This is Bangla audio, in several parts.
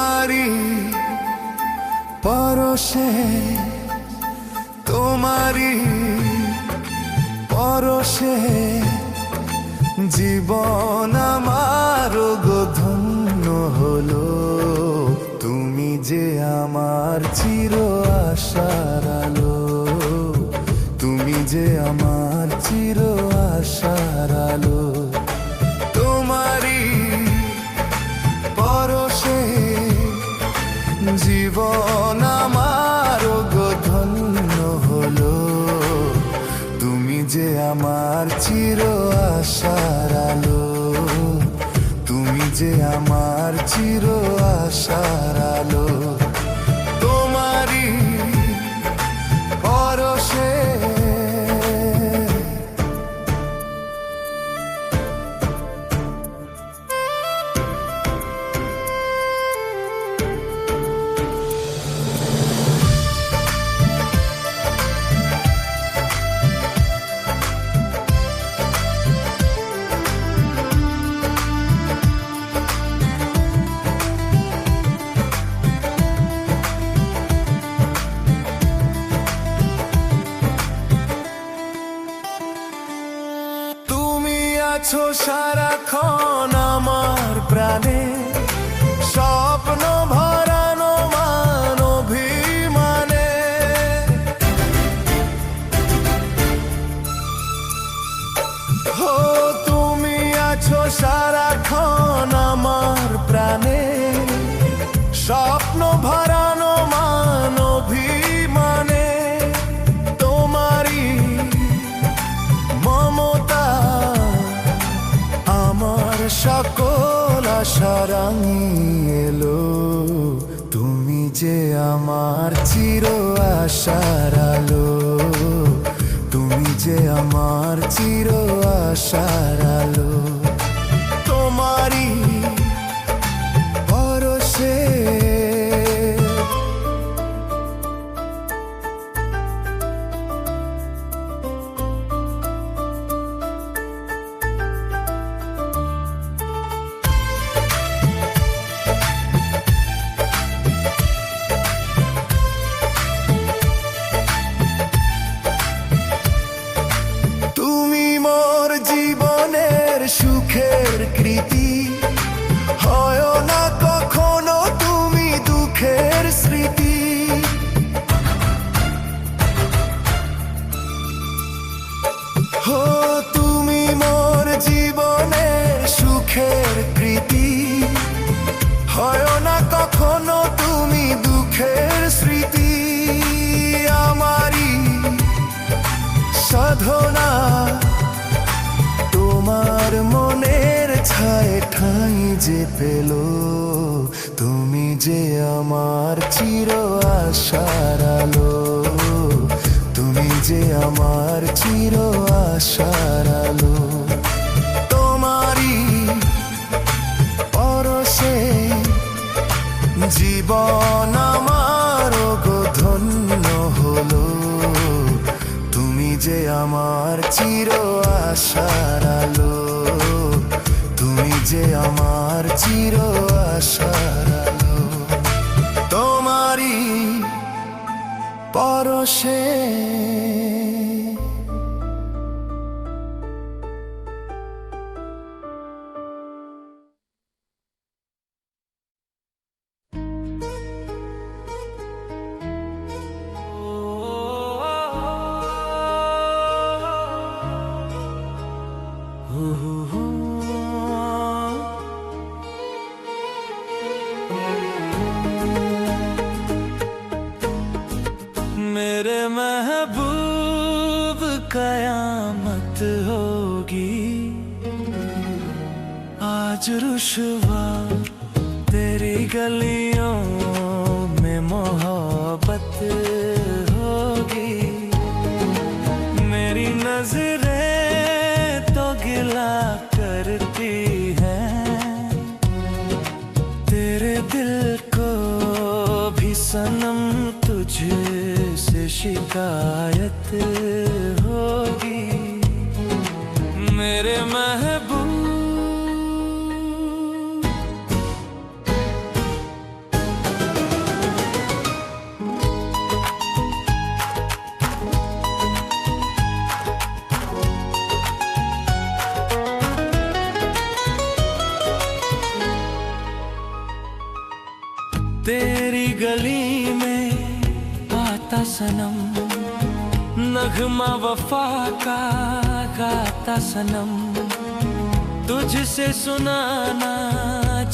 তোমারি পরশে, তোমারি পরশে জীবন আমার গো ধন্য হলো। তুমি যে আমার চির আশার আলো, তুমি যে আমার চির আশার আলো। তোমারি পরশে জীবন আমার গো ধন্য হলো। তুমি যে আমার চির আশার আলো, তুমি যে আমার চির আশার আলো। তোমারি পরশে আছো সারাক্ষণ আমার প্রাণে, স্বপ্ন ভরানো মান অভিমানে। হো তুমি আছো সারাক্ষণ আমার প্রাণে, স্বপ্ন ভরানো মান অভিমানে। তোমারি মমতা আমার সকল আশা রাঙিয়ে এলো। তুমি যে আমার চির আশার আলো, তুমি যে আমার চির আশার আলো। তোমারি পরশে সুখের কৃতি, হয় না কখনো তুমি দুঃখের স্মৃতি। হো তুমি মোর জীবনের সুখের কৃতি, হয় না কখনো তুমি দুঃখের স্মৃতি। আমারি সাধনা তোমার মনের ছায় ঠাঁই যে পেল। তুমি যে আমার চির আশার আলো, তুমি যে আমার চির আশার আলো। তোমারি পরশে জীবন আমার গো ধন্য হলো। তুমি যে আমার চির আশার আলো, তুমি যে আমার চির আশার আলো। তোমারি পরশে मेरे महबूब कयामत होगी आज रुशवा तेरी गलियों में मोहब्बत होगी। मेरी नजरें तो गिला करती हैं, तेरे दिल को भी सनम तुझसे शिकायत होगी। मेरे महबूब तेरी गली में आता सनम, नगमा वफा का गाता सनम, तुझसे सुनाना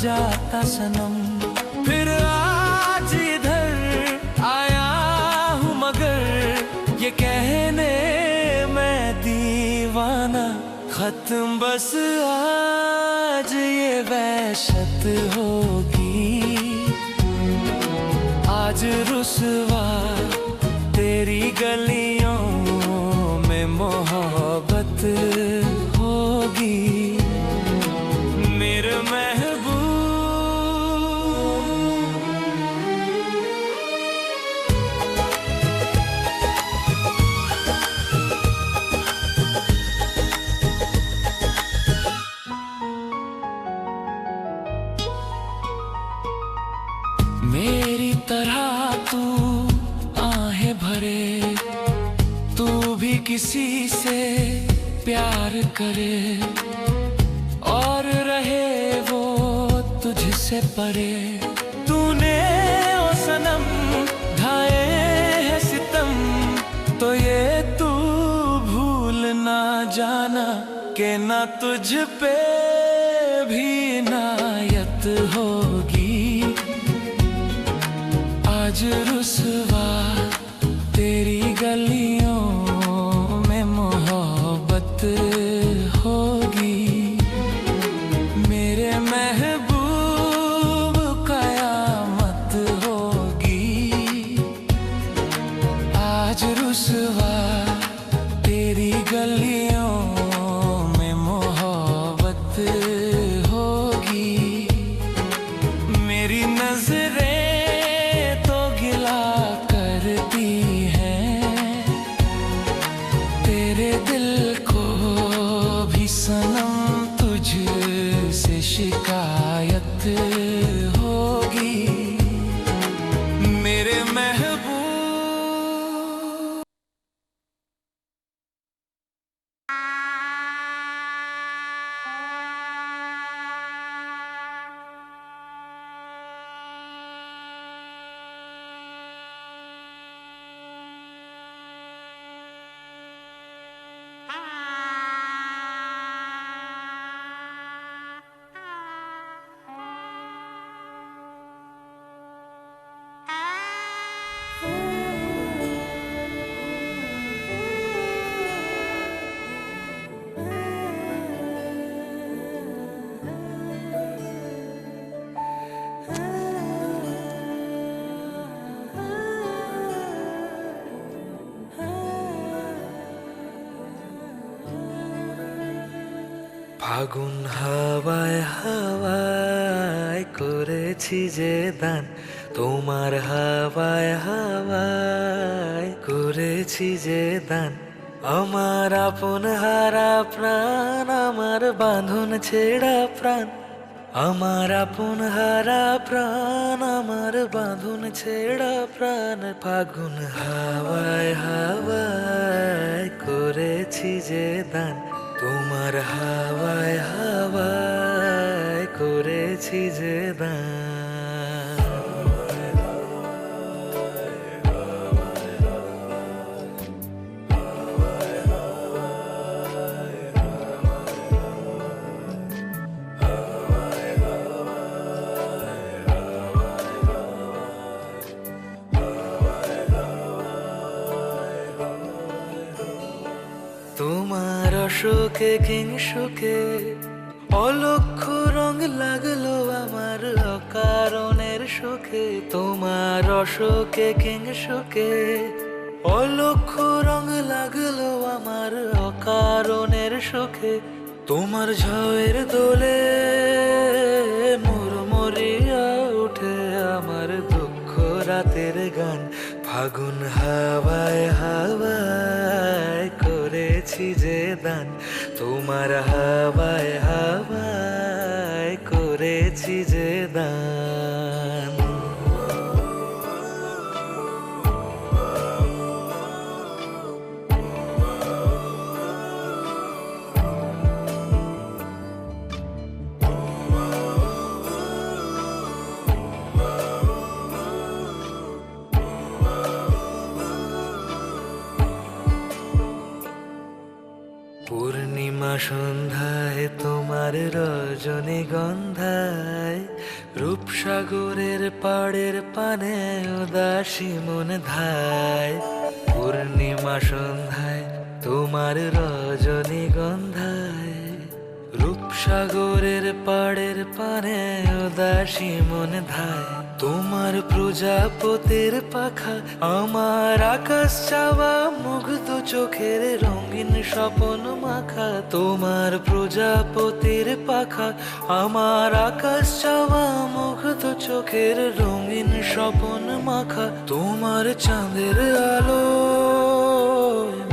जाता सनम। फिर आज इधर आया हूँ मगर ये कहने मैं दीवाना, खत्म बस आज ये वहशत होगी। आज रुसवा तेरी गलियों में मोहब्बत होगी मेरे महबूब। मेरी तरह तू आहें भरे, तू भी किसी से प्यार करे और रहे वो तुझसे परे। तूने ओ सनम ढाए है सितम, तो ये तू भूल ना जाना कि ना तुझ पे भी इनायत होगी। आज रुसवा तेरी गलियों में मोहब्बत होगी मेरे महबूब, कयामत होगी। आज रुसवा तेरी गलियों में मोहब्बत होगी मेरी नजरें सनम, तुझसे शिकायत होगी मेरे महबूब। ফাগুন হাওয়ায় হাওয়ায় করেছি যে দান, তোমার হাওয়ায় হাওয়ায় করেছি যে দান। আমার আপন হারা প্রাণ, আমার বাঁধন ছেঁড়া প্রাণ, আমার আপন হারা প্রাণ, আমার বাঁধন ছেঁড়া প্রাণ। ফাগুন হাওয়ায় হাওয়ায় করেছি যে দান, তোমার হাওয়ায় হাওয়ায় করেছি যে দান। তোমার অশোকে কিংসুকে অলক্ষ রং লাগলো আমার অকারণের সুখে। তোমার অশোকে কিংসুকে অলক্ষ রং লাগলো আমার অকারণের সুখে। তোমার ঝড়ের দোলে মুড়মুড়িয়া উঠে আমার দুঃখ রাতের গান। ফাগুন হাওয়ায় হাওয়ায় করেছি যে দান, তোমার হাওয়ায় হাওয়ায় করেছি যে দান। সন্ধ্যায় তোমার রজনীগন্ধায়, রূপসাগরের পাড়ের পানে উদাসী মন ধায়। পূর্ণিমা সন্ধ্যায় তোমার রজনীগন্ধায়, রূপসাগরের পাড়ের পানে উদাসী মন ধায়। তোমার প্রজাপতির পাখা আমার আকাশ চাওয়া, মুগ্ধ চোখের রঙিন স্বপন মাখা। তোমার প্রজাপতির পাখা আমার আকাশ চাওয়া, মুগ্ধ চোখের রঙিন স্বপন মাখা। তোমার চাঁদের আলো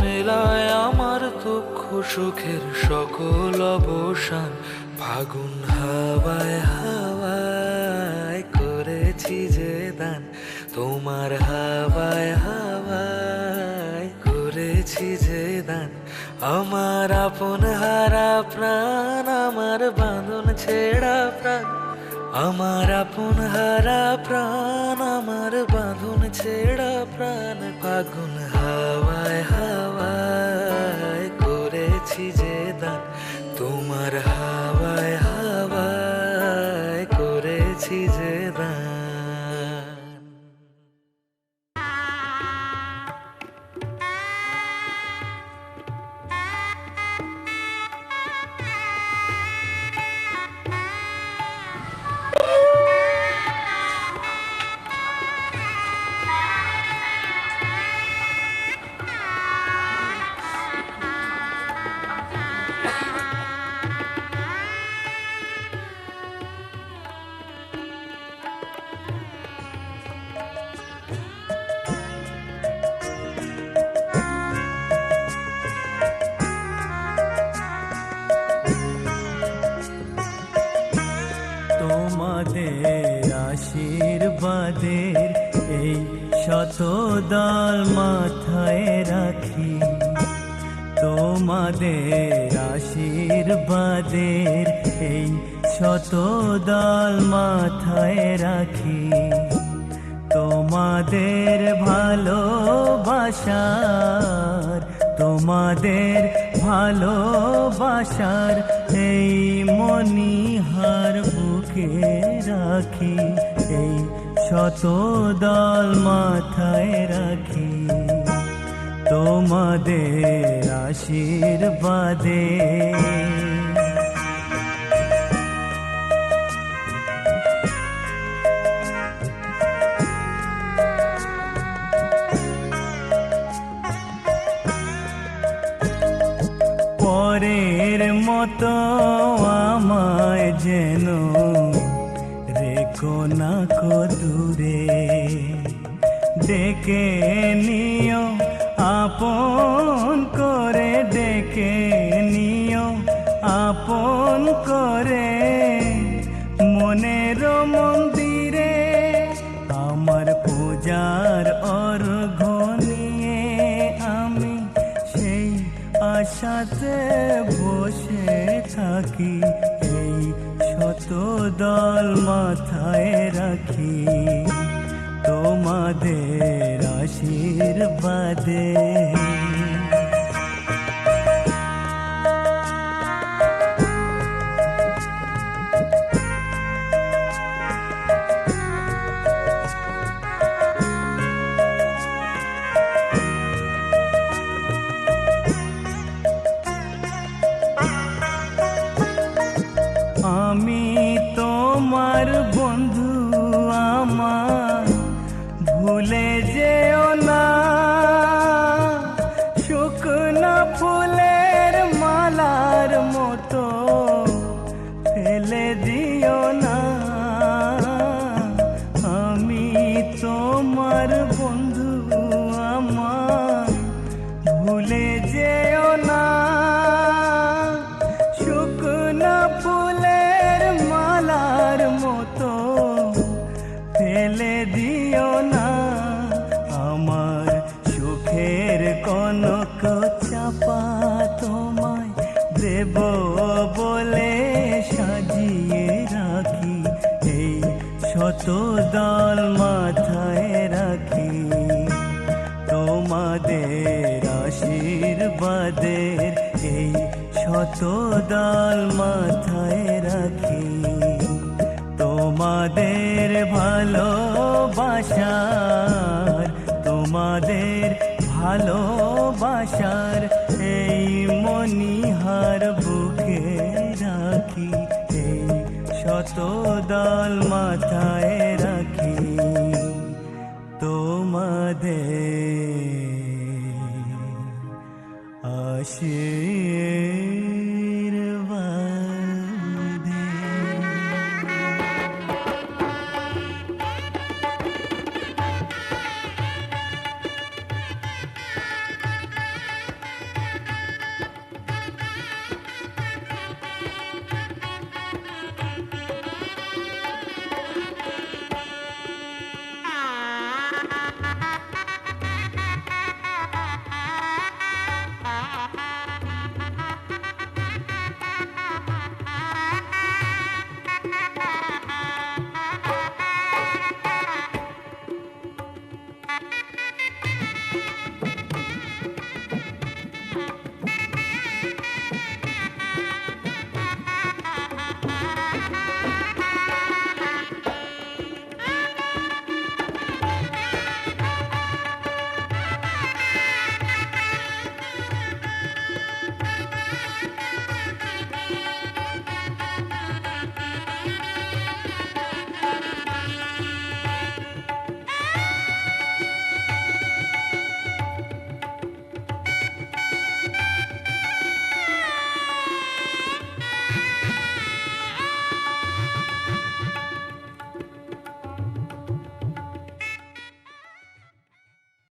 মেলায় আমার দুঃখ সুখের সকল অবসান। ফাগুন হাওয়ায় হাওয়ায় করেছি যে দান, তোমার হাওয়ায় হাওয়ায় করেছি যে দান। আমার আপন হারা প্রাণ, আমার বাঁধন ছেঁড়া প্রাণ। আমার আপন হারা প্রাণ, আমার বাঁধন ছেঁড়া প্রাণ। ফাগুন হাওয়ায় হাওয়ায় করেছি যে দান, তোমার হাওয়ায় হাওয়ায় করেছি যে দান। তোমাদের আশীর্বাদের এই শতদল মাথায় রাখি, তোমাদের আশীর্বাদের এই শতদল মাথায় রাখি। তোমাদের ভালোবাসার, তোমাদের ভালোবাসার এই মণিহার বুকে রাখি, এই শতদল মাথায় রাখি। তোমাদের আশীর্বাদে পরের মতো আমায় যেন রেখো না কো দূরে, ডেকে নিও আপন করে, ডেকে নিও আপন করে। মনের মন্দিরে আমার পূজার অর্ঘ্য নিয়ে আমি সেই আশাতে বসে থাকি, এই শতদল মাথায় রাখি। তোমাদের আশীর্বাদে আমি তোমার বন্ধু, আমার ভুলে যেও না। শুকনো ফুলের মালার মতো ফেলে দিও না। আমি তোমার বন্ধু, আমার ভুলে যেও না। শুকনো ফুলের মালার মতো ফেলে দিও না। আমার সুখের কনক চাপা তোমায় দেব বলে সাজিয়ে রাখি, এই শতদল মাথায় রাখি। তোমাদের আশীর্বাদের এই শত দল মাথায় রাখি, তোমাদের ভালোবাসার, তোমাদের ভালোবাসার এই মণিহার বুকে রাখি, এই শত দল মাথায় রাখি তোমাদের আশীর্বাদ।